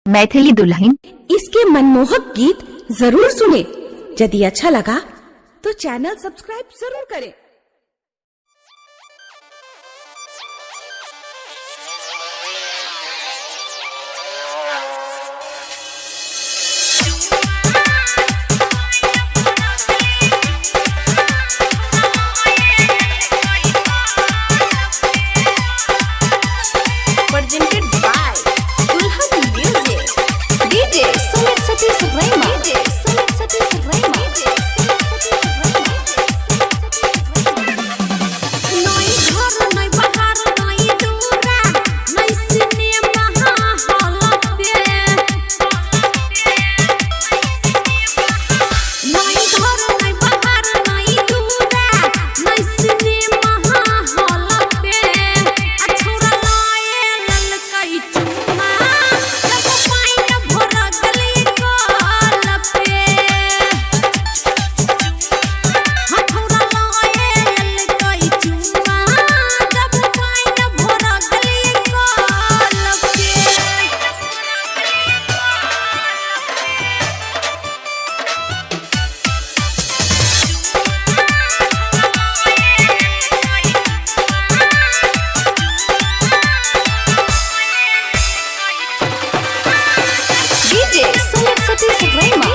मैथिली दुल्हन। इसके मनमोहक गीत जरूर सुने। यदि अच्छा लगा तो चैनल सब्सक्राइब जरूर करें। Presented by Dulhan Music. DJ Sumit Satish Rema. DJ Sumit Satish Rema. Noi ghar noi bahar noi dura noi cinema hall pe. Noi ghar noi bahar noi dura noi cinema hall pe. Achora laye lalkai chuma jab pain bhora gali kal pe. हथौड़ा लाए ललकाई चुमा जब pine भरा गली काल पे। DJ Sumit Satish Rema.